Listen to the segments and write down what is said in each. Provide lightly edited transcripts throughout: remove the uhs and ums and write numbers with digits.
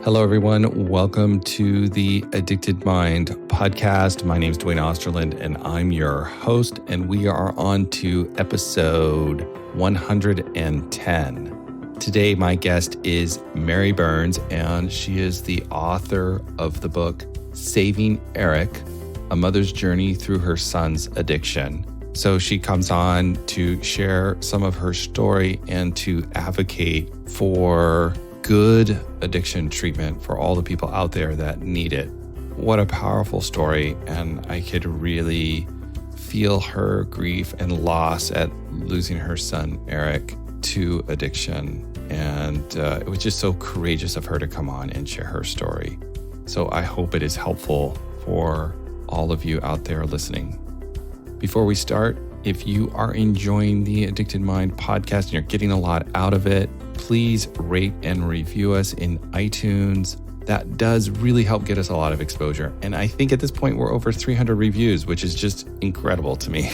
Hello, everyone. Welcome to the Addicted Mind podcast. My name is Duane and I'm your host, and we are on to episode 110. Today, my guest is Mary Burns, and she is the author of the book, Saving Eric, A Mother's Journey Through Her Son's Addiction. So she comes on to share some of her story and to advocate for good addiction treatment for all the people out there that need it. What a powerful story, and I could really feel her grief and loss at losing her son, Eric, to addiction. And it was just so courageous of her to come on and share her story. So I hope it is helpful for all of you out there listening. Before we start, if you are enjoying the Addicted Mind podcast and you're getting a lot out of it, please rate and review us in iTunes. That does really help get us a lot of exposure. And I think at this point, we're over 300 reviews, which is just incredible to me.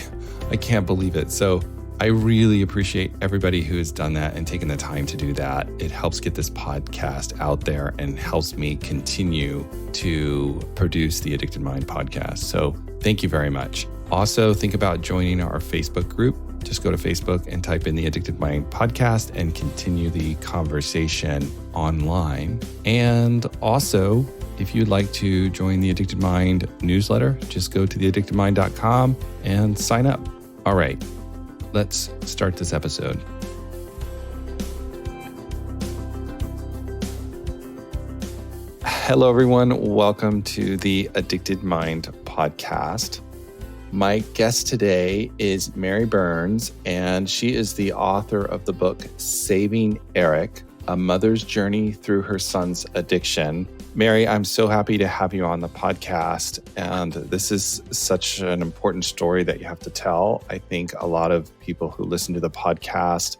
I can't believe it. So I really appreciate everybody who has done that and taken the time to do that. It helps get this podcast out there and helps me continue to produce the Addicted Mind podcast. So thank you very much. Also, think about joining our Facebook group. Just go to Facebook and type in the Addicted Mind podcast and continue the conversation online. And also, if you'd like to join the Addicted Mind newsletter, just go to theaddictedmind.com and sign up. All right, let's start this episode. Hello, everyone. Welcome to the Addicted Mind podcast. My guest today is Mary Burns, and she is the author of the book, Saving Eric, A Mother's Journey Through Her Son's Addiction. Mary, I'm so happy to have you on the podcast, and this is such an important story that you have to tell. I think a lot of people who listen to the podcast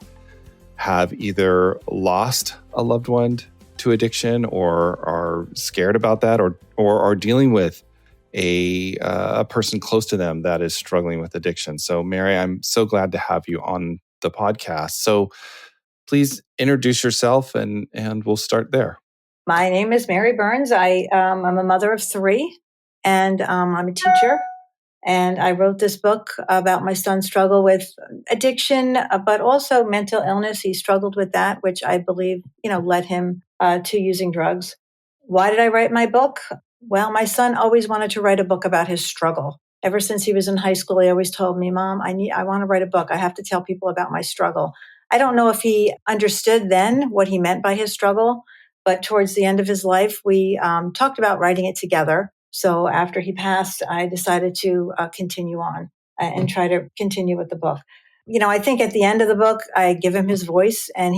have either lost a loved one to addiction or are scared about that or are dealing with a person close to them that is struggling with addiction. So Mary, I'm so glad to have you on the podcast. So please introduce yourself and we'll start there. My name is Mary Burns. I'm a mother of three, and I'm a teacher. And I wrote this book about my son's struggle with addiction, but also mental illness. He struggled with that, which I believe, led him to using drugs. Why did I write my book? Well, my son always wanted to write a book about his struggle. Ever since he was in high school, he always told me, Mom, I want to write a book. I have to tell people about my struggle. I don't know if he understood then what he meant by his struggle, but towards the end of his life, we talked about writing it together. So after he passed, I decided to continue on and try to continue with the book. I think at the end of the book, I give him his voice, and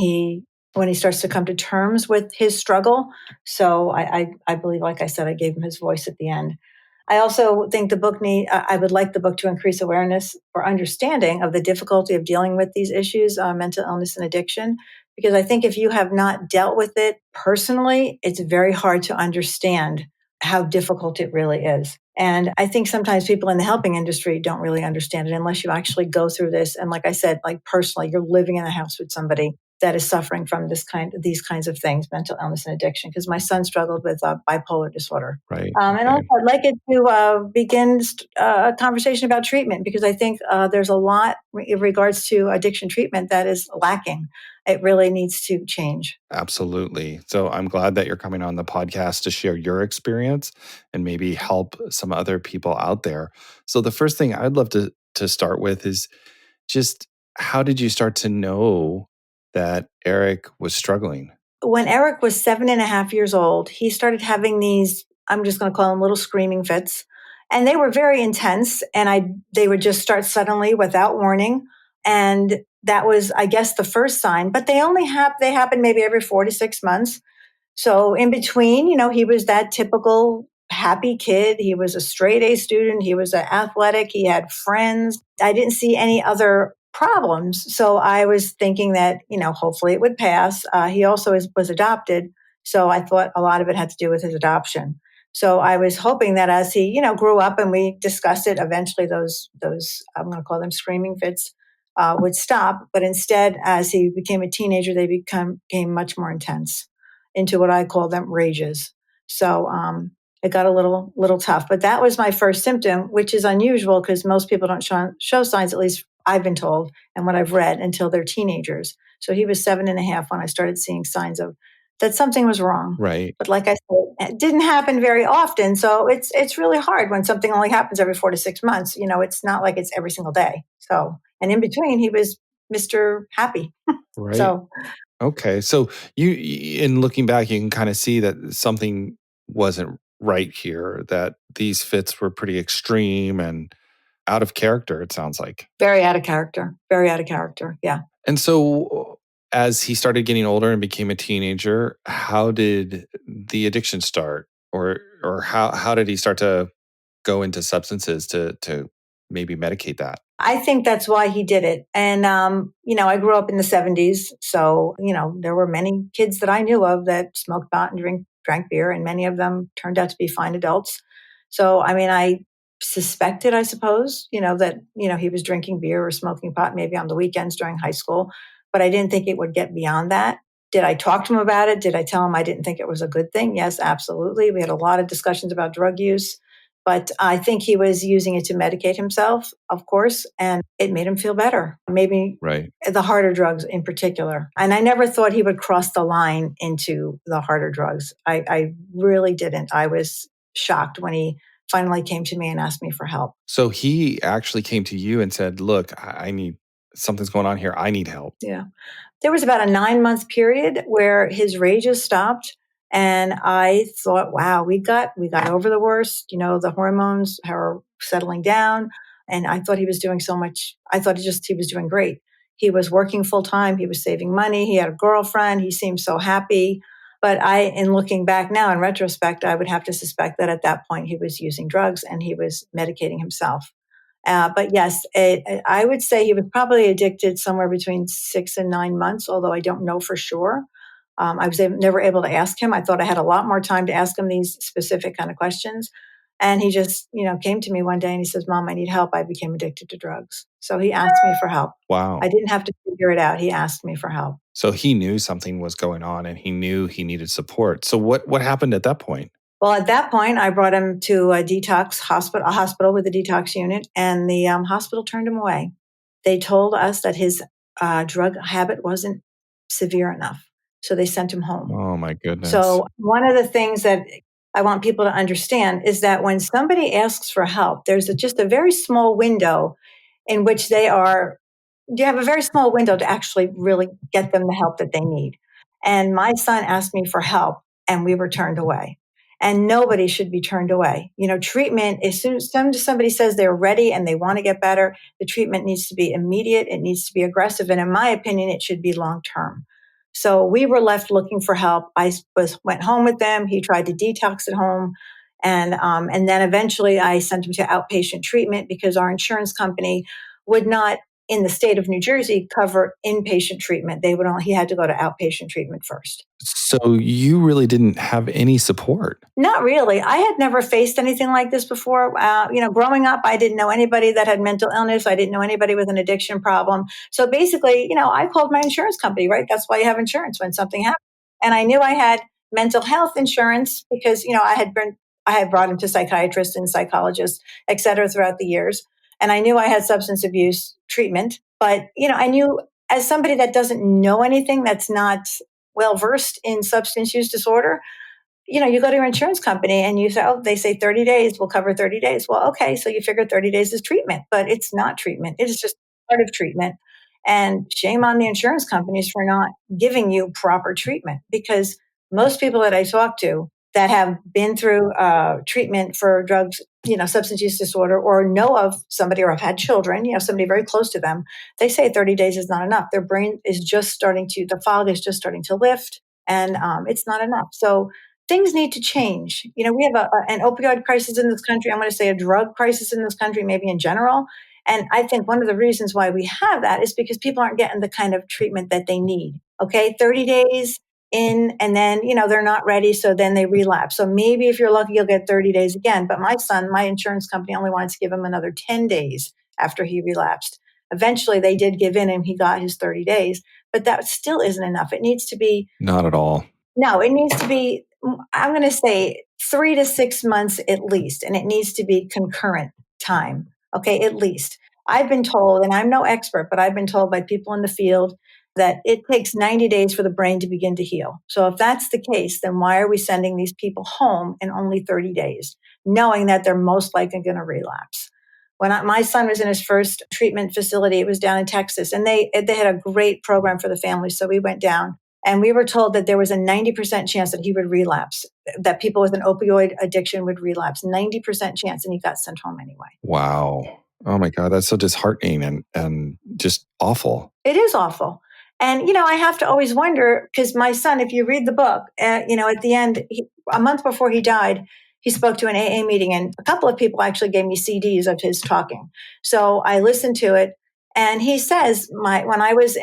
when he starts to come to terms with his struggle. So I believe, like I said, I gave him his voice at the end. I also think I would like the book to increase awareness or understanding of the difficulty of dealing with these issues, mental illness and addiction, because I think if you have not dealt with it personally, it's very hard to understand how difficult it really is. And I think sometimes people in the helping industry don't really understand it unless you actually go through this. And like I said, like personally, you're living in a house with somebody that is suffering from these kinds of things, mental illness and addiction, because my son struggled with bipolar disorder. Right. And also I'd like it to begin a conversation about treatment, because I think there's a lot in regards to addiction treatment that is lacking. It really needs to change. Absolutely. So I'm glad that you're coming on the podcast to share your experience and maybe help some other people out there. So the first thing I'd love to start with is just, how did you start to know that Eric was struggling? When Eric was 7.5 years old, he started having these, I'm just going to call them little screaming fits. And they were very intense. And they would just start suddenly without warning. And that was, I guess, the first sign. But they happen maybe every 4 to 6 months. So in between, he was that typical happy kid. He was a straight A student. He was athletic. He had friends. I didn't see any other problems. So I was thinking that, hopefully it would pass. He also was adopted. So I thought a lot of it had to do with his adoption. So I was hoping that as he, grew up and we discussed it, eventually those I'm going to call them screaming fits, would stop. But instead, as he became a teenager, they became much more intense. into what I call them rages. So it got a little tough. But that was my first symptom, which is unusual because most people don't show signs, at least I've been told and what I've read, until they're teenagers. So he was 7.5 when I started seeing signs of that something was wrong. Right. But like I said, it didn't happen very often. So it's really hard when something only happens every 4 to 6 months. It's not like it's every single day. So, and in between, he was Mr. Happy. Right. So, okay. So in looking back, you can kind of see that something wasn't right here, that these fits were pretty extreme and out of character, it sounds like. Very out of character. Very out of character. Yeah. And so as he started getting older and became a teenager, how did the addiction start? Or how did he start to go into substances to maybe medicate that? I think that's why he did it. And, I grew up in the 70s. So, there were many kids that I knew of that smoked pot and drank beer, and many of them turned out to be fine adults. So, I suspected, I suppose, that, he was drinking beer or smoking pot maybe on the weekends during high school, but I didn't think it would get beyond that. Did I talk to him about it? Did I tell him I didn't think it was a good thing? Yes, absolutely. We had a lot of discussions about drug use. But I think he was using it to medicate himself, of course, and it made him feel better. Maybe Right. The harder drugs in particular. And I never thought he would cross the line into the harder drugs. I really didn't. I was shocked when he finally came to me and asked me for help. So he actually came to you and said, look, I need, something's going on here. I need help. Yeah. There was about a 9-month period where his rages stopped. And I thought, wow, we got over the worst. The hormones are settling down. And I thought he was doing so much. I thought he was doing great. He was working full time. He was saving money. He had a girlfriend. He seemed so happy. But in looking back now, in retrospect, I would have to suspect that at that point he was using drugs and he was medicating himself. But yes, I would say he was probably addicted somewhere between 6 and 9 months, although I don't know for sure. I was never able to ask him. I thought I had a lot more time to ask him these specific kind of questions. And he just, came to me one day and he says, Mom, I need help. I became addicted to drugs. So he asked me for help. Wow. I didn't have to figure it out. He asked me for help. So he knew something was going on and he knew he needed support. So what happened at that point? Well, at that point, I brought him to a hospital with a detox unit, and the hospital turned him away. They told us that his drug habit wasn't severe enough, so they sent him home. Oh, my goodness. So one of the things that I want people to understand is that when somebody asks for help, there's just a very small window in which you have a very small window to actually really get them the help that they need. And my son asked me for help, and we were turned away. And nobody should be turned away. Treatment, as soon as somebody says they're ready and they want to get better, the treatment needs to be immediate. It needs to be aggressive. And in my opinion, it should be long-term. So we were left looking for help. I went home with them. He tried to detox at home. And then eventually I sent him to outpatient treatment because our insurance company would not, in the state of New Jersey, cover inpatient treatment. He had to go to outpatient treatment first. So you really didn't have any support? Not really. I had never faced anything like this before. Growing up, I didn't know anybody that had mental illness. I didn't know anybody with an addiction problem. So basically, I called my insurance company, right? That's why you have insurance when something happens. And I knew I had mental health insurance because, I had brought him to psychiatrists and psychologists, et cetera, throughout the years. And I knew I had substance abuse treatment. But, I knew as somebody that doesn't know anything, that's not well versed in substance use disorder, you go to your insurance company and you say, they say 30 days, we'll cover 30 days. Well, okay, so you figure 30 days is treatment, but it's not treatment. It is just part of treatment. And shame on the insurance companies for not giving you proper treatment, because most people that I talk to that have been through treatment for drugs, substance use disorder, or know of somebody or have had children, somebody very close to them, they say 30 days is not enough. Their brain is just the fog is just starting to lift, and it's not enough. So things need to change. We have an opioid crisis in this country. I'm going to say a drug crisis in this country, maybe in general. And I think one of the reasons why we have that is because people aren't getting the kind of treatment that they need. Okay, 30 days in, and then, they're not ready, so then they relapse. So maybe if you're lucky, you'll get 30 days again. But my son, my insurance company only wanted to give him another 10 days after he relapsed. Eventually, they did give in and he got his 30 days, but that still isn't enough. It needs to be. Not at all. No, it needs to be, I'm going to say 3 to 6 months at least, and it needs to be concurrent time. Okay, at least. I've been told, and I'm no expert, but I've been told by people in the field that it takes 90 days for the brain to begin to heal. So if that's the case, then why are we sending these people home in only 30 days, knowing that they're most likely going to relapse? My son was in his first treatment facility, it was down in Texas, and they had a great program for the family. So we went down, and we were told that there was a 90% chance that he would relapse, that people with an opioid addiction would relapse, 90% chance, and he got sent home anyway. Wow. Oh my God, that's so disheartening and just awful. It is awful. And, I have to always wonder, because my son, if you read the book, at the end, a month before he died, he spoke to an AA meeting, and a couple of people actually gave me CDs of his talking. So I listened to it. And he says, when I was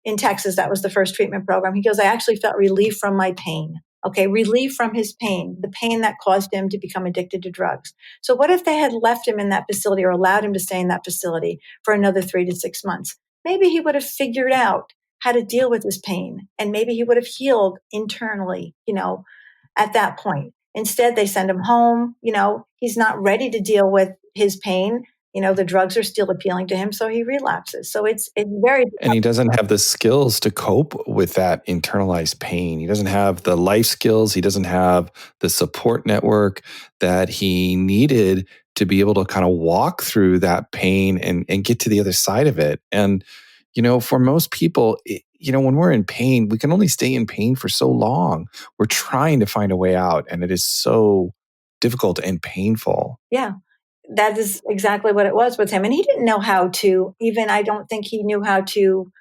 in Texas, that was the first treatment program. He goes, I actually felt relief from my pain. Okay, relief from his pain, the pain that caused him to become addicted to drugs. So what if they had left him in that facility or allowed him to stay in that facility for another 3 to 6 months? Maybe he would have figured out how to deal with his pain, and maybe he would have healed internally, at that point. Instead, they send him home. He's not ready to deal with his pain. The drugs are still appealing to him, so he relapses. So it's very. And he doesn't have the skills to cope with that internalized pain. He doesn't have the life skills. He doesn't have the support network that he needed to be able to kind of walk through that pain and get to the other side of it. And, for most people, when we're in pain, we can only stay in pain for so long. We're trying to find a way out, and it is so difficult and painful. Yeah. That is exactly what it was with him. And he didn't know how to, I don't think he knew how to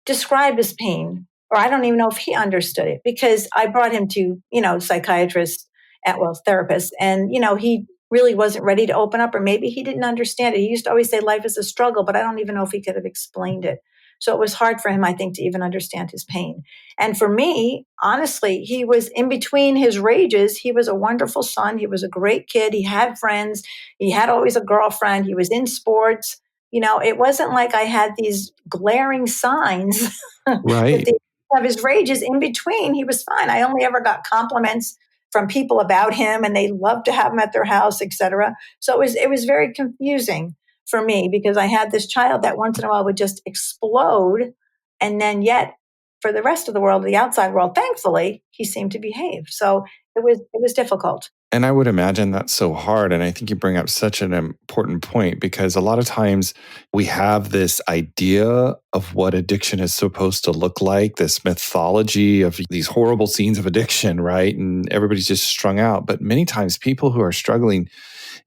describe his pain, or I don't even know if he understood it, because I brought him to, psychiatrists, therapists, and, he really wasn't ready to open up, or maybe he didn't understand it. He used to always say life is a struggle, but I don't even know if he could have explained it. So it was hard for him, I think, to even understand his pain. And for me, honestly, he was in between his rages. He was a wonderful son. He was a great kid. He had friends. He had always a girlfriend. He was in sports. It wasn't like I had these glaring signs Right. of his rages. In between, he was fine. I only ever got compliments from people about him, and they loved to have him at their house, etc. So it was very confusing for me, because I had this child that once in a while would just explode, and then yet for the rest of the world, the outside world, thankfully, he seemed to behave. So it was difficult. And I would imagine that's so hard. And I think you bring up such an important point, because a lot of times we have this idea of what addiction is supposed to look like, this mythology of these horrible scenes of addiction, right? And everybody's just strung out. But many times people who are struggling,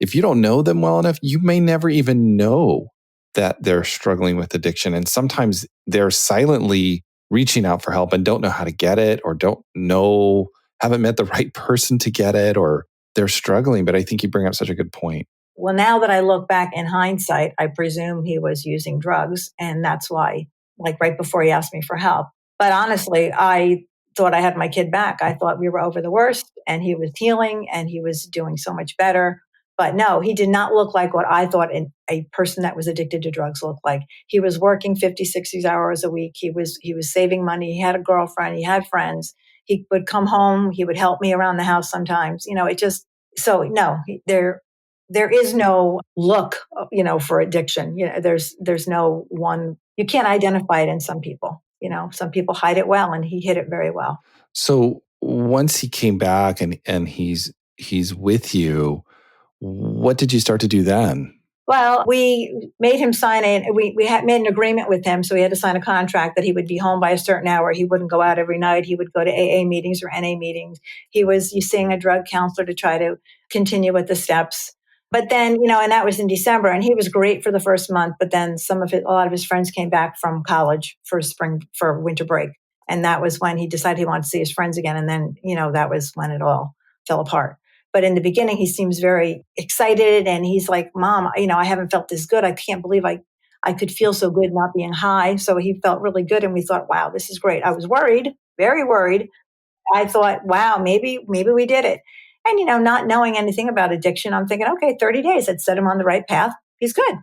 if you don't know them well enough, you may never even know that they're struggling with addiction. And sometimes they're silently reaching out for help and don't know how to get it, or haven't met the right person to get it, or they're struggling. But I think you bring up such a good point. Well, now that I look back in hindsight, I presume he was using drugs. And that's why, like right before he asked me for help. But honestly, I thought I had my kid back. I thought we were over the worst, and he was healing, and he was doing so much better. But no, he did not look like what I thought a person that was addicted to drugs looked like. He was working 50, 60 hours a week. He was saving money. He had a girlfriend. He had friends. He would come home. He would help me around the house sometimes. There is no look, for addiction. There's no one, you can't identify it in some people. Some people hide it well, and he hid it very well. So once he came back and he's with you, what did you start to do then? Well, we made him sign we had made an agreement with him. So he had to sign a contract that he would be home by a certain hour. He wouldn't go out every night. He would go to AA meetings or NA meetings. He was seeing a drug counselor to try to continue with the steps. But then, and that was in December, and he was great for the first month. But then a lot of his friends came back from college for winter break. And that was when he decided he wanted to see his friends again. And then, that was when it all fell apart. But in the beginning, he seems very excited, and he's like, Mom, I haven't felt this good. I can't believe I could feel so good not being high. So he felt really good. And we thought, wow, this is great. I was worried, very worried. I thought, wow, maybe we did it. And, not knowing anything about addiction, I'm thinking, okay, 30 days, I'd set him on the right path. He's good.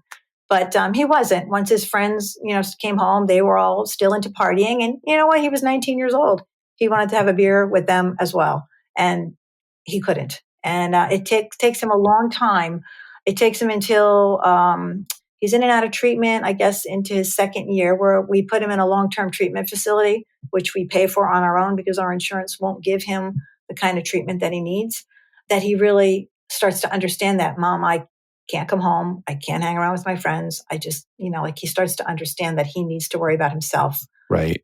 But he wasn't. Once his friends, came home, they were all still into partying. And you know what? He was 19 years old. he wanted to have a beer with them as well, and he couldn't. And it takes him a long time. It takes him until he's in and out of treatment, I guess, into his second year, where we put him in a long-term treatment facility, which we pay for on our own because our insurance won't give him the kind of treatment that he needs, that he really starts to understand that, Mom, I can't come home. I can't hang around with my friends. I just, like he starts to understand that he needs to worry about himself. Right.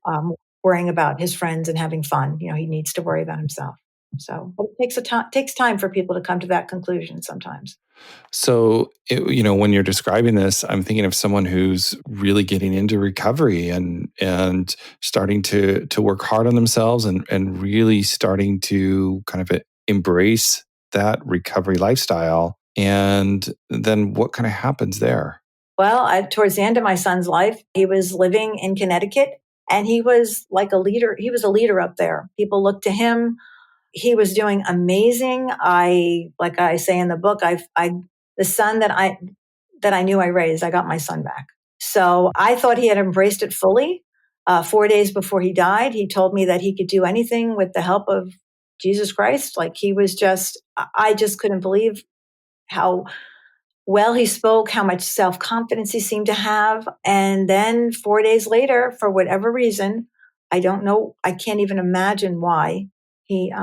Worrying about his friends and having fun. He needs to worry about himself. So but it takes time for people to come to that conclusion sometimes. So, when you're describing this, I'm thinking of someone who's really getting into recovery and starting to work hard on themselves and really starting to kind of embrace that recovery lifestyle. And then what kind of happens there? Well, towards the end of my son's life, he was living in Connecticut, and he was like a leader. He was a leader up there. People looked to him. He was doing amazing. Like I say in the book, the son that I knew I raised, I got my son back. So I thought he had embraced it fully. 4 days before he died, he told me that he could do anything with the help of Jesus Christ. Like I just couldn't believe how well he spoke, how much self-confidence he seemed to have. And then 4 days later, for whatever reason, I don't know, I can't even imagine why he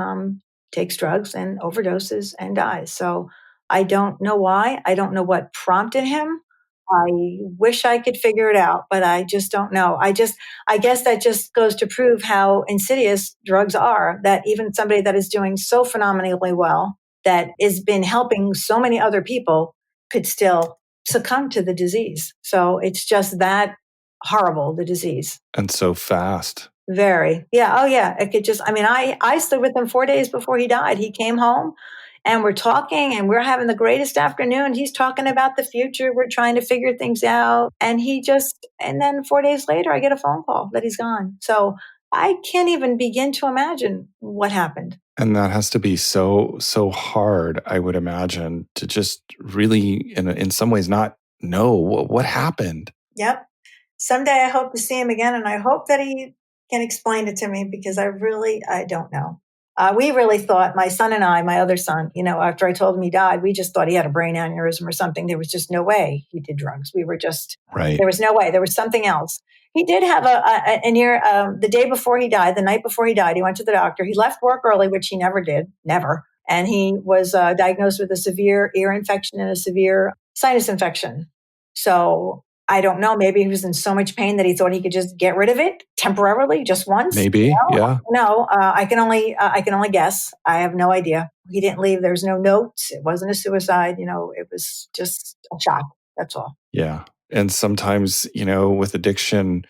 takes drugs and overdoses and dies. So I don't know why. I don't know what prompted him. I wish I could figure it out, but I just don't know. I guess that just goes to prove how insidious drugs are, that even somebody that is doing so phenomenally well, that has been helping so many other people, could still succumb to the disease. So it's just that horrible, the disease. And so fast. Very. Yeah. Oh, yeah. It could just, I stood with him 4 days before he died. He came home and we're talking and we're having the greatest afternoon. He's talking about the future. We're trying to figure things out. And then 4 days later, I get a phone call that he's gone. So I can't even begin to imagine what happened. And that has to be so hard, I would imagine, to just really, in some ways, not know what happened. Yep. Someday I hope to see him again, and I hope that he can explain it to me, because I don't know. We really thought, my son and I, my other son, after I told him he died, we just thought he had a brain aneurysm or something. There was just no way he did drugs. We were just, right. There was no way. There was something else. He did have the day before he died, the night before he died, he went to the doctor. He left work early, which he never did, never. And he was diagnosed with a severe ear infection and a severe sinus infection. So I don't know. Maybe he was in so much pain that he thought he could just get rid of it temporarily, just once. Maybe, yeah. No, I can only guess. I have no idea. He didn't leave. There's no notes. It wasn't a suicide. It was just a shock. That's all. Yeah. And sometimes, with addiction,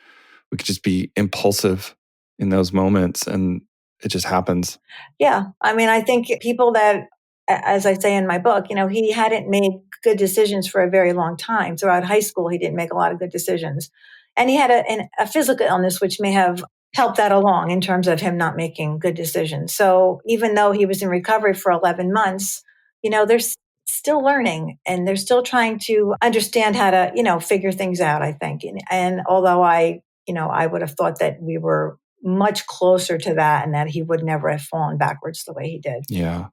we could just be impulsive in those moments, and it just happens. Yeah. I think people that, as I say in my book, he hadn't made good decisions for a very long time. Throughout high school, he didn't make a lot of good decisions. And he had a physical illness, which may have helped that along in terms of him not making good decisions. So even though he was in recovery for 11 months, they're still learning and they're still trying to understand how to, figure things out, I think. And although I would have thought that we were much closer to that and that he would never have fallen backwards the way he did. Yeah.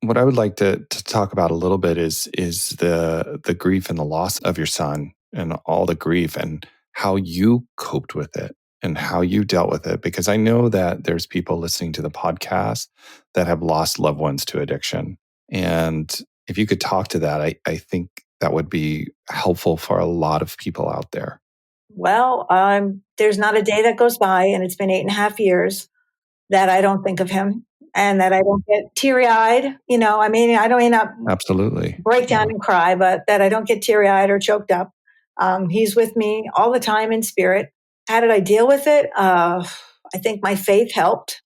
What I would like to talk about a little bit is the grief and the loss of your son and all the grief and how you coped with it and how you dealt with it. Because I know that there's people listening to the podcast that have lost loved ones to addiction. And if you could talk to that, I think that would be helpful for a lot of people out there. Well, there's not a day that goes by, and it's been 8.5 years, that I don't think of him and that I don't get teary-eyed. I don't end up absolutely break down and cry, but that I don't get teary-eyed or choked up. He's with me all the time in spirit. How did I deal with it? I think my faith helped.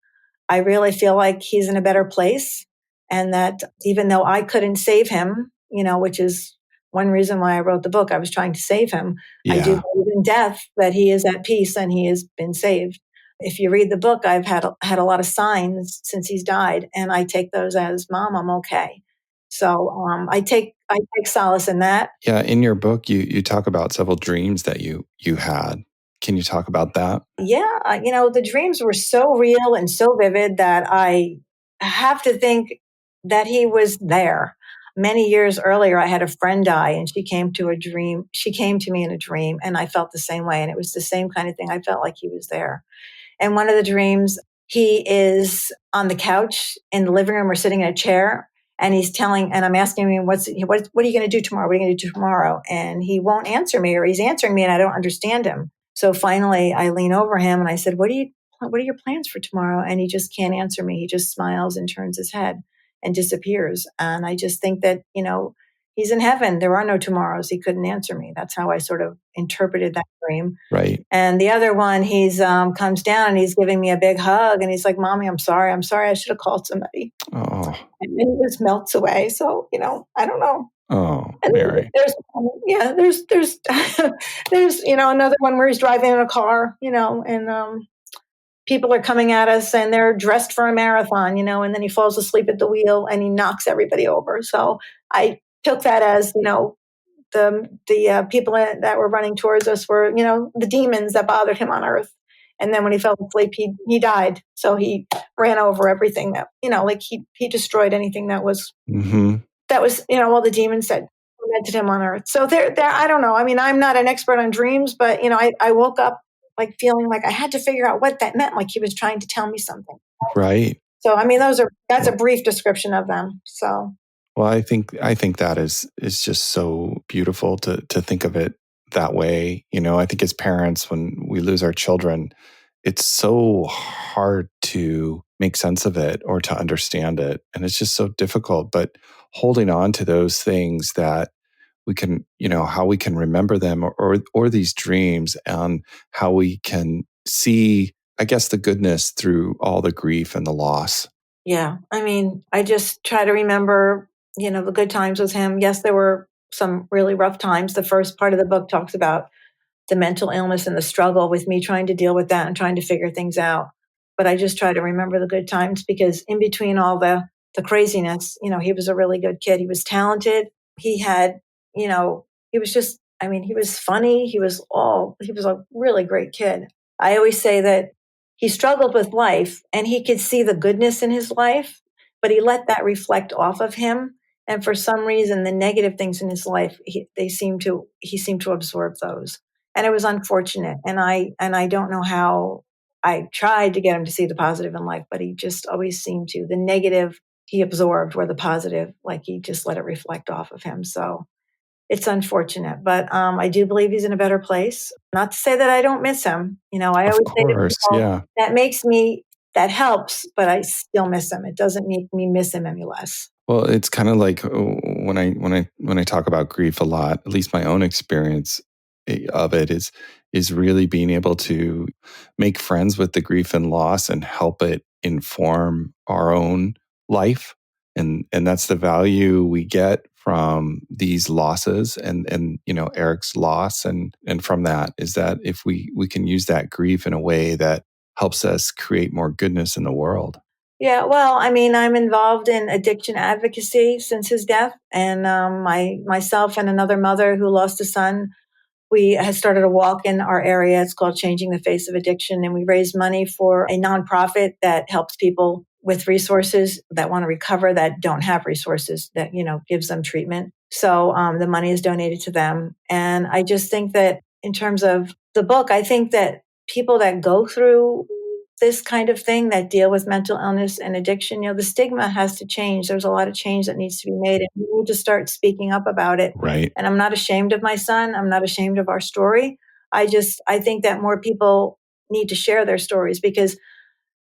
I really feel like he's in a better place, and that even though I couldn't save him, which is one reason why I wrote the book, I was trying to save him. Yeah. I do believe in death, that he is at peace and he has been saved. If you read the book, I've had a lot of signs since he's died, and I take those as, Mom, I'm okay. So I take solace in that. Yeah, in your book, you talk about several dreams that you had. Can you talk about that? Yeah, the dreams were so real and so vivid that I have to think that he was there. Many years earlier, I had a friend die, and she came to a dream. She came to me in a dream, and I felt the same way. And it was the same kind of thing. I felt like he was there. And one of the dreams, he is on the couch in the living room or sitting in a chair. And and I'm asking him, what are you going to do tomorrow? What are you going to do tomorrow? And he won't answer me, or he's answering me and I don't understand him. So finally I lean over him and I said, what are your plans for tomorrow? And he just can't answer me. He just smiles and turns his head and disappears. And I just think that, he's in heaven. There are no tomorrows. He couldn't answer me. That's how I sort of interpreted that dream. Right. And the other one, he's comes down and he's giving me a big hug and he's like, Mommy, I'm sorry. I should have called somebody. Oh. And then he just melts away. So, I don't know. Oh, And Mary. there's another one where he's driving in a car, and people are coming at us and they're dressed for a marathon, and then he falls asleep at the wheel and he knocks everybody over. So I took that as, the people that were running towards us were, the demons that bothered him on earth. And then when he fell asleep, he died. So he ran over everything that, like he destroyed anything that was, all the demons that tormented him on earth. So there, I don't know. I mean, I'm not an expert on dreams, but, I woke up like feeling like I had to figure out what that meant. Like he was trying to tell me something. Right. So, I mean, that's a brief description of them. So. Well, I think that is just so beautiful to think of it that way. I think as parents, when we lose our children, it's so hard to make sense of it or to understand it. And it's just so difficult. But holding on to those things that we can, how we can remember them or these dreams and how we can see, I guess, the goodness through all the grief and the loss. Yeah. I mean, I just try to remember, the good times with him. Yes, there were some really rough times. The first part of the book talks about the mental illness and the struggle with me trying to deal with that and trying to figure things out. But I just try to remember the good times because in between all the craziness, he was a really good kid. He was talented. He had, he was just, I mean, he was funny. He was a really great kid. I always say that he struggled with life and he could see the goodness in his life, but he let that reflect off of him. And for some reason, the negative things in his life, he seemed to absorb those. And it was unfortunate. And I don't know how. I tried to get him to see the positive in life, but he just always seemed to. The negative he absorbed where the positive, like he just let it reflect off of him. So it's unfortunate, but I do believe he's in a better place. Not to say that I don't miss him. I Of always say to course, people, yeah. that helps, but I still miss him. It doesn't make me miss him any less. Well, it's kind of like when I talk about grief a lot, at least my own experience of it is really being able to make friends with the grief and loss and help it inform our own life. And that's the value we get from these losses and Eric's loss and from that is that if we can use that grief in a way that helps us create more goodness in the world. Yeah, well, I mean, I'm involved in addiction advocacy since his death, and myself and another mother who lost a son, we had started a walk in our area. It's called Changing the Face of Addiction, and we raise money for a nonprofit that helps people with resources that want to recover that don't have resources that gives them treatment. So the money is donated to them, and I just think that in terms of the book, I think that people that go through this kind of thing that deal with mental illness and addiction, the stigma has to change. There's a lot of change that needs to be made and we need to start speaking up about it. Right. And I'm not ashamed of my son. I'm not ashamed of our story. I think that more people need to share their stories because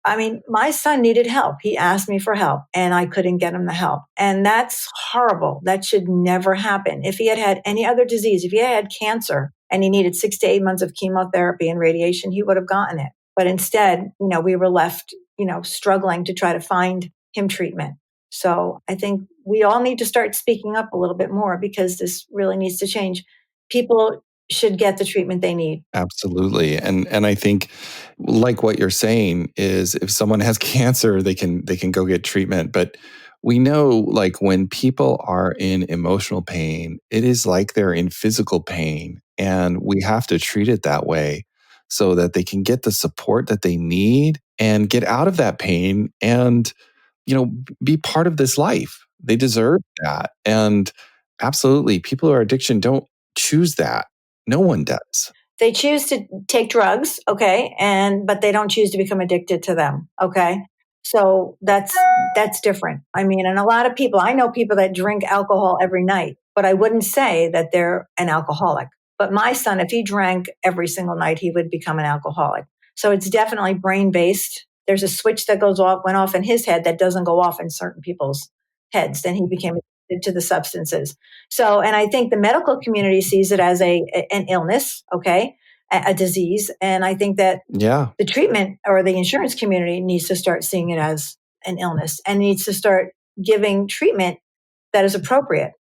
my son needed help. He asked me for help and I couldn't get him the help. And that's horrible. That should never happen. If he had had any other disease, if he had cancer and he needed 6 to 8 months of chemotherapy and radiation, he would have gotten it. But instead, we were left, struggling to try to find him treatment. So I think we all need to start speaking up a little bit more because this really needs to change. People should get the treatment they need. Absolutely. And I think like what you're saying is if someone has cancer, they can go get treatment. But we know like when people are in emotional pain, it is like they're in physical pain and we have to treat it that way. so that they can get the support that they need and get out of that pain and, be part of this life. They deserve that. And absolutely, people who are addiction don't choose that. No one does. They choose to take drugs, okay, but they don't choose to become addicted to them, okay? So that's different. I mean, and a lot of people, I know people that drink alcohol every night, but I wouldn't say that they're an alcoholic. But my son, if he drank every single night, he would become an alcoholic. So it's definitely brain based. There's a switch that went off in his head that doesn't go off in certain people's heads. Then he became addicted to the substances. So, and I think the medical community sees it as an illness, okay, a disease. And I think that the treatment or the insurance community needs to start seeing it as an illness and needs to start giving treatment that is appropriate.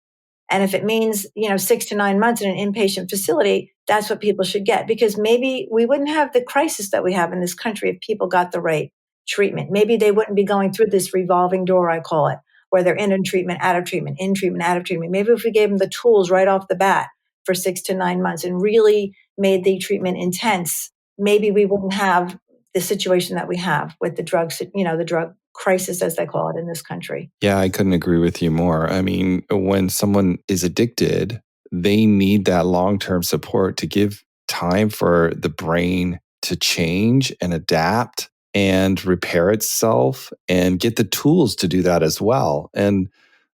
And if it means, 6 to 9 months in an inpatient facility, that's what people should get, because maybe we wouldn't have the crisis that we have in this country if people got the right treatment. Maybe they wouldn't be going through this revolving door, I call it, where they're in treatment, out of treatment, in treatment, out of treatment. Maybe if we gave them the tools right off the bat for 6 to 9 months and really made the treatment intense, maybe we wouldn't have the situation that we have with the drugs, the drug crisis, as they call it in this country. Yeah, I couldn't agree with you more. I mean, when someone is addicted, they need that long-term support to give time for the brain to change and adapt and repair itself and get the tools to do that as well. And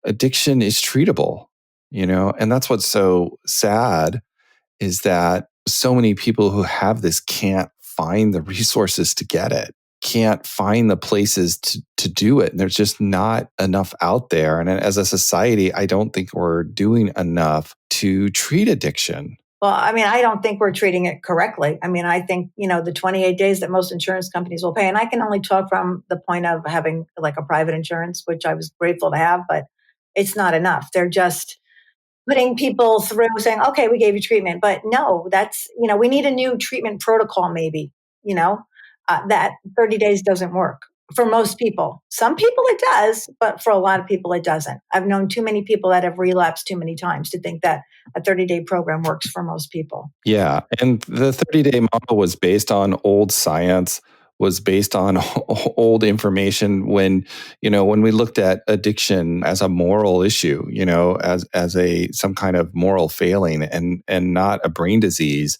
addiction is treatable, and that's what's so sad is that so many people who have this can't find the resources to get it, can't find the places to do it. And there's just not enough out there. And as a society, I don't think we're doing enough to treat addiction. Well, I mean, I don't think we're treating it correctly. I mean, I think, the 28 days that most insurance companies will pay, and I can only talk from the point of having like a private insurance, which I was grateful to have, but it's not enough. They're just putting people through saying, okay, we gave you treatment. But no, we need a new treatment protocol, maybe, that 30 days doesn't work for most people. Some people it does, but for a lot of people it doesn't. I've known too many people that have relapsed too many times to think that a 30-day program works for most people. Yeah. And the 30-day model was based on old science, was based on old information when we looked at addiction as a moral issue, as some kind of moral failing and not a brain disease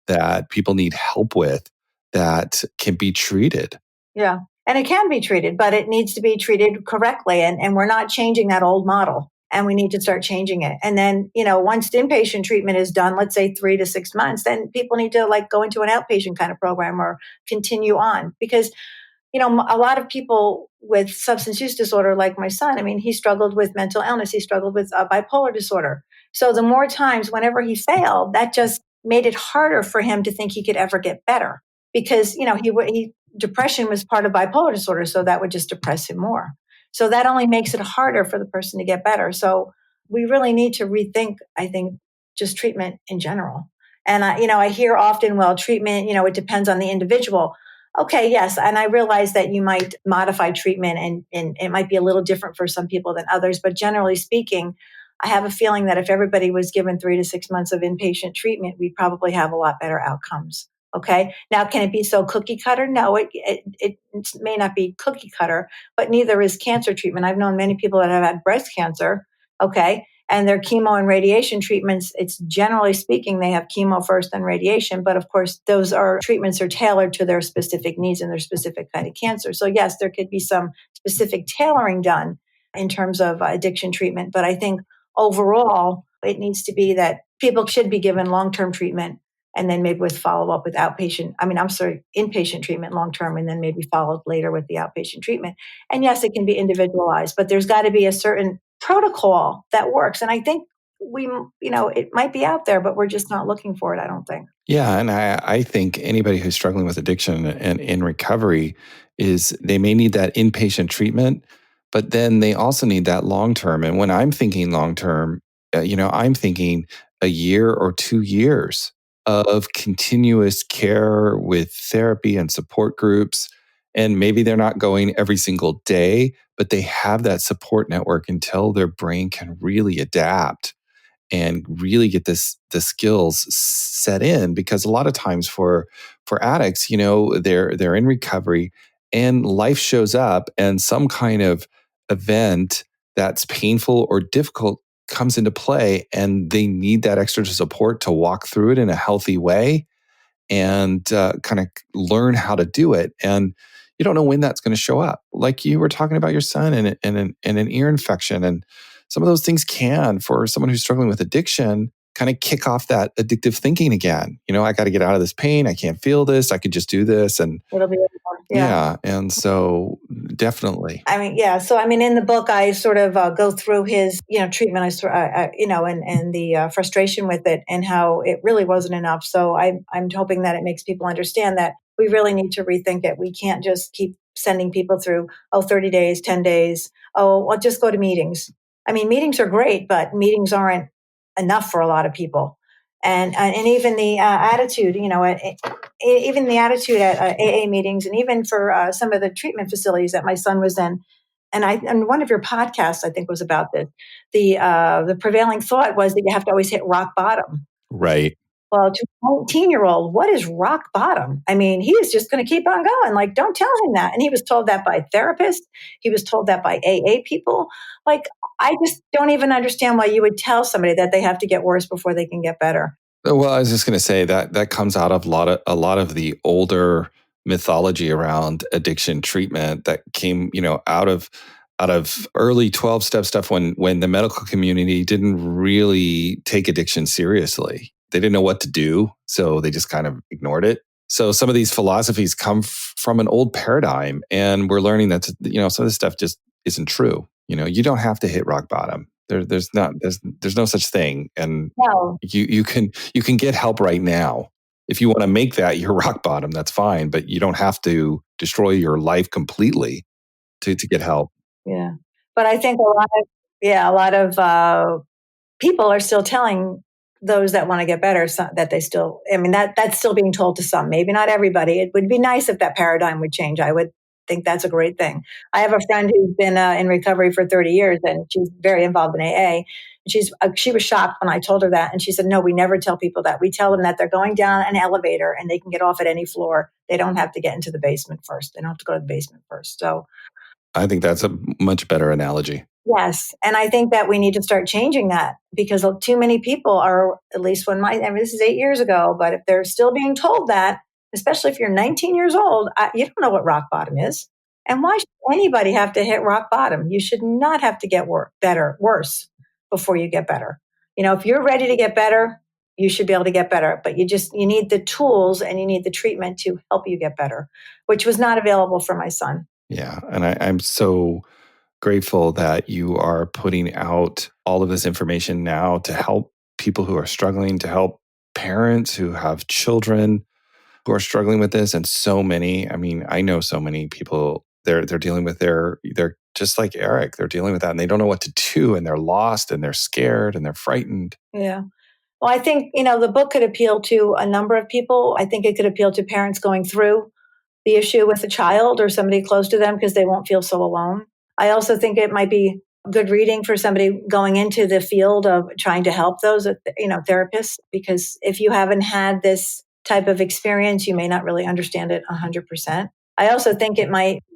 that people need help with that can be treated. Yeah. And it can be treated, but it needs to be treated correctly. And we're not changing that old model. And we need to start changing it. And then, once the inpatient treatment is done, let's say 3 to 6 months, then people need to go into an outpatient kind of program or continue on. Because, a lot of people with substance use disorder, like my son, I mean, he struggled with mental illness. He struggled with bipolar disorder. So the more times, whenever he failed, that just made it harder for him to think he could ever get better. Because, depression was part of bipolar disorder. So that would just depress him more. So that only makes it harder for the person to get better. So we really need to rethink, I think, just treatment in general. And I hear often, well, treatment, it depends on the individual. Okay, yes. And I realize that you might modify treatment and it might be a little different for some people than others. But generally speaking, I have a feeling that if everybody was given 3 to 6 months of inpatient treatment, we'd probably have a lot better outcomes. Okay. Now, can it be so cookie cutter? No, it may not be cookie cutter, but neither is cancer treatment. I've known many people that have had breast cancer. Okay. And their chemo and radiation treatments, it's generally speaking, they have chemo first and radiation. But of course, those treatments are tailored to their specific needs and their specific kind of cancer. So yes, there could be some specific tailoring done in terms of addiction treatment. But I think overall, it needs to be that people should be given long-term treatment and then maybe with follow-up with inpatient treatment long-term, and then maybe followed later with the outpatient treatment. And yes, it can be individualized, but there's got to be a certain protocol that works. And I think it might be out there, but we're just not looking for it, I don't think. Yeah. And I think anybody who's struggling with addiction and in recovery they may need that inpatient treatment, but then they also need that long-term. And when I'm thinking long-term, I'm thinking a year or 2 years of continuous care with therapy and support groups. And maybe they're not going every single day, but they have that support network until their brain can really adapt and really get the skills set in, because a lot of times for addicts, they're in recovery and life shows up and some kind of event that's painful or difficult comes into play, and they need that extra support to walk through it in a healthy way and kind of learn how to do it. And you don't know when that's going to show up. Like you were talking about your son and an ear infection. And some of those things can, for someone who's struggling with addiction, kind of kick off that addictive thinking again. I got to get out of this pain. I can't feel this. I could just do this. And It'll be over. Yeah. yeah. And so definitely. I mean, yeah. So, I mean, in the book, I sort of go through his, treatment, and the frustration with it and how it really wasn't enough. So I'm hoping that it makes people understand that we really need to rethink it. We can't just keep sending people through, 30 days, 10 days. Oh, well, just go to meetings. I mean, meetings are great, but meetings aren't enough for a lot of people. And even the attitude, even the attitude at AA meetings, and even for some of the treatment facilities that my son was in. And one of your podcasts, I think, was about this. The prevailing thought was that you have to always hit rock bottom. Right. Well, to a 19-year-old, what is rock bottom? I mean, he is just going to keep on going. Like, don't tell him that. And he was told that by therapists. He was told that by AA people. Like, I just don't even understand why you would tell somebody that they have to get worse before they can get better. Well, I was just going to say that comes out of a lot of the older mythology around addiction treatment that came, out of early 12-step stuff when the medical community didn't really take addiction seriously. They didn't know what to do, so they just kind of ignored it. So some of these philosophies come from an old paradigm, and we're learning that some of this stuff just isn't true. You don't have to hit rock bottom. There's no such thing, and No. you can get help right now. If you want to make that your rock bottom, that's fine, but you don't have to destroy your life completely to get help. Yeah. But I think a lot of people are still telling those that want to get better that they still, I mean, that's still being told to some, maybe not everybody. It would be nice if that paradigm would change. I would think that's a great thing. I have a friend who's been in recovery for 30 years, and she's very involved in AA. She was shocked when I told her that. And she said, no, we never tell people that. We tell them that they're going down an elevator and they can get off at any floor. They don't have to get into the basement first. They don't have to go to the basement first. So I think that's a much better analogy. yes. And I think that we need to start changing that, because too many people are, at least this is 8 years ago, but if they're still being told that, especially if you're 19 years old, you don't know what rock bottom is. And why should anybody have to hit rock bottom? You should not have to get worse before you get better. If you're ready to get better, you should be able to get better, but you need the tools and you need the treatment to help you get better, which was not available for my son. Yeah. And I'm so grateful that you are putting out all of this information now to help people who are struggling, to help parents who have children who are struggling with this. And so many, I mean, I know so many people, they're dealing with they're just like Eric, they're dealing with that and they don't know what to do, and they're lost and they're scared and they're frightened. Yeah. Well, I think, the book could appeal to a number of people. I think it could appeal to parents going through the issue with a child or somebody close to them, because they won't feel so alone. I also think it might be good reading for somebody going into the field of trying to help those, therapists, because if you haven't had this type of experience, you may not really understand it 100%. I also think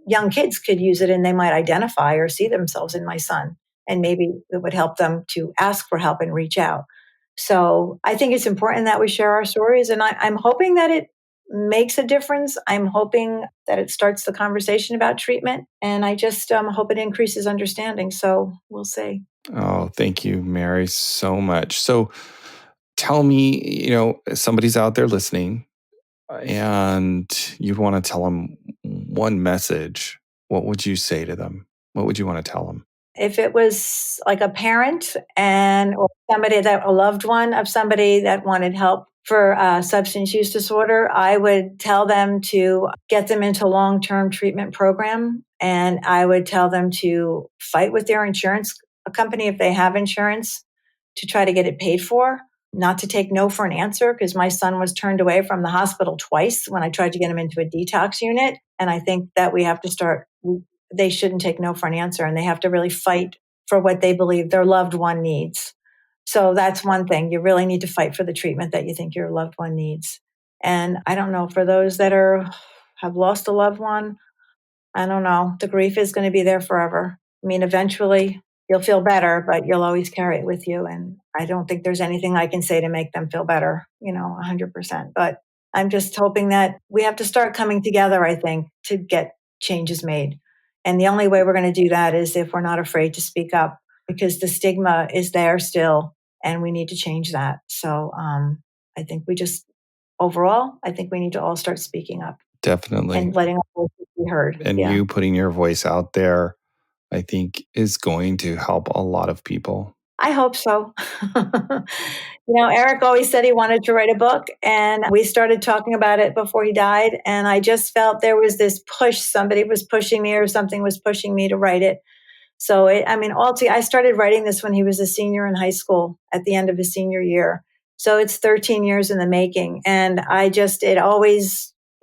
young kids could use it and they might identify or see themselves in my son, and maybe it would help them to ask for help and reach out. So I think it's important that we share our stories, and I'm hoping that it makes a difference. I'm hoping that it starts the conversation about treatment, and I just hope it increases understanding. So we'll see. Oh, thank you, Mary, so much. So tell me, somebody's out there listening and you'd want to tell them one message. What would you say to them? What would you want to tell them? If it was like a parent or a loved one of somebody that wanted help for substance use disorder, I would tell them to get them into a long-term treatment program. And I would tell them to fight with their insurance company, if they have insurance, to try to get it paid for, not to take no for an answer, because my son was turned away from the hospital twice when I tried to get him into a detox unit. And I think that we have to start, they shouldn't take no for an answer, and they have to really fight for what they believe their loved one needs. So that's one thing. You really need to fight for the treatment that you think your loved one needs. And I don't know, for those that have lost a loved one, I don't know. The grief is going to be there forever. I mean, eventually you'll feel better, but you'll always carry it with you. And I don't think there's anything I can say to make them feel better, 100%. But I'm just hoping that we have to start coming together, I think, to get changes made. And the only way we're going to do that is if we're not afraid to speak up, because the stigma is there still and we need to change that. So I think I think we need to all start speaking up. Definitely. And letting our voices be heard. And you putting your voice out there, I think, is going to help a lot of people. I hope so. Eric always said he wanted to write a book, and we started talking about it before he died. And I just felt there was this push. Somebody was pushing me or something was pushing me to write it. So, I started writing this when he was a senior in high school at the end of his senior year. So it's 13 years in the making. And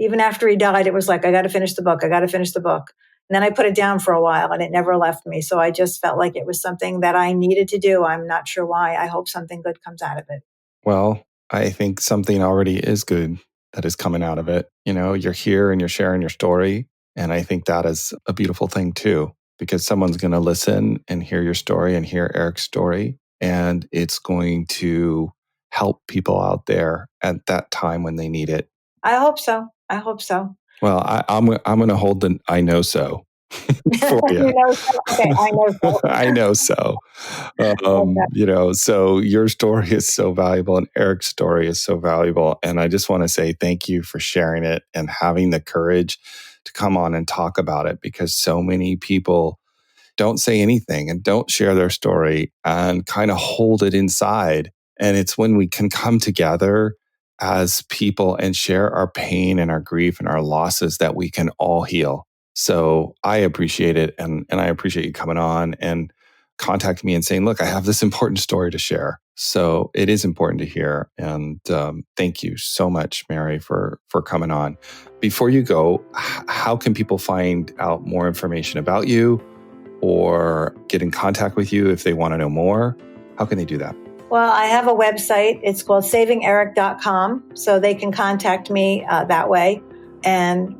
even after he died, it was like, I got to finish the book. I got to finish the book. And then I put it down for a while and it never left me. So I just felt like it was something that I needed to do. I'm not sure why. I hope something good comes out of it. Well, I think something already is good that is coming out of it. You're here and you're sharing your story. And I think that is a beautiful thing too, because someone's going to listen and hear your story and hear Eric's story. And it's going to help people out there at that time when they need it. I hope so. Well, I'm going to hold the I know so for you. You know so? Okay, I know so. I know so. So your story is so valuable and Eric's story is so valuable. And I just want to say thank you for sharing it and having the courage to come on and talk about it, because so many people don't say anything and don't share their story and kind of hold it inside. And it's when we can come together as people and share our pain and our grief and our losses that we can all heal. So I appreciate it. And I appreciate you coming on and contacting me and saying, look, I have this important story to share. So it is important to hear. And thank you so much, Mary, for coming on. Before you go, how can people find out more information about you or get in contact with you if they want to know more? How can they do that? Well, I have a website. It's called savingeric.com. So they can contact me that way. And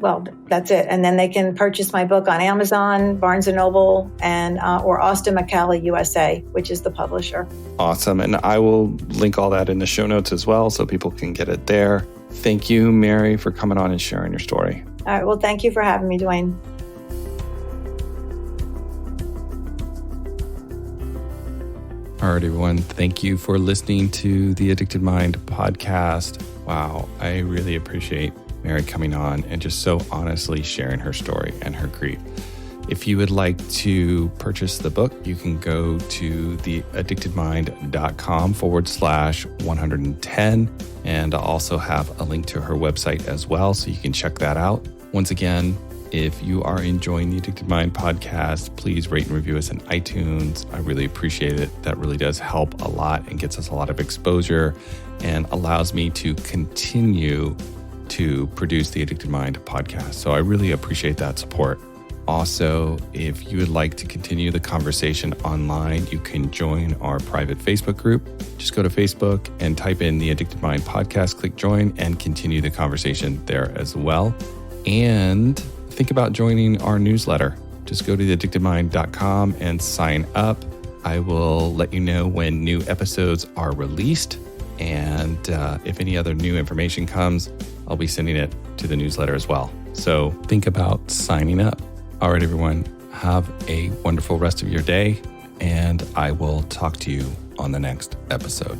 that's it. And then they can purchase my book on Amazon, Barnes & Noble, and or Austin McCallie USA, which is the publisher. Awesome. And I will link all that in the show notes as well so people can get it there. Thank you, Mary, for coming on and sharing your story. All right. Well, thank you for having me, Duane. All right, everyone. Thank you for listening to the Addicted Mind podcast. Wow, I really appreciate Mary coming on and just so honestly sharing her story and her grief. If you would like to purchase the book, you can go to theaddictedmind.com/110. And I'll also have a link to her website as well, so you can check that out. Once again, if you are enjoying the Addicted Mind podcast, please rate and review us in iTunes. I really appreciate it. That really does help a lot and gets us a lot of exposure and allows me to continue to produce the Addicted Mind podcast. So I really appreciate that support. Also, if you would like to continue the conversation online, you can join our private Facebook group. Just go to Facebook and type in the Addicted Mind podcast, click join, and continue the conversation there as well. And think about joining our newsletter. Just go to theaddictedmind.com and sign up. I will let you know when new episodes are released. And if any other new information comes, I'll be sending it to the newsletter as well. So think about signing up. All right, everyone, have a wonderful rest of your day, and I will talk to you on the next episode.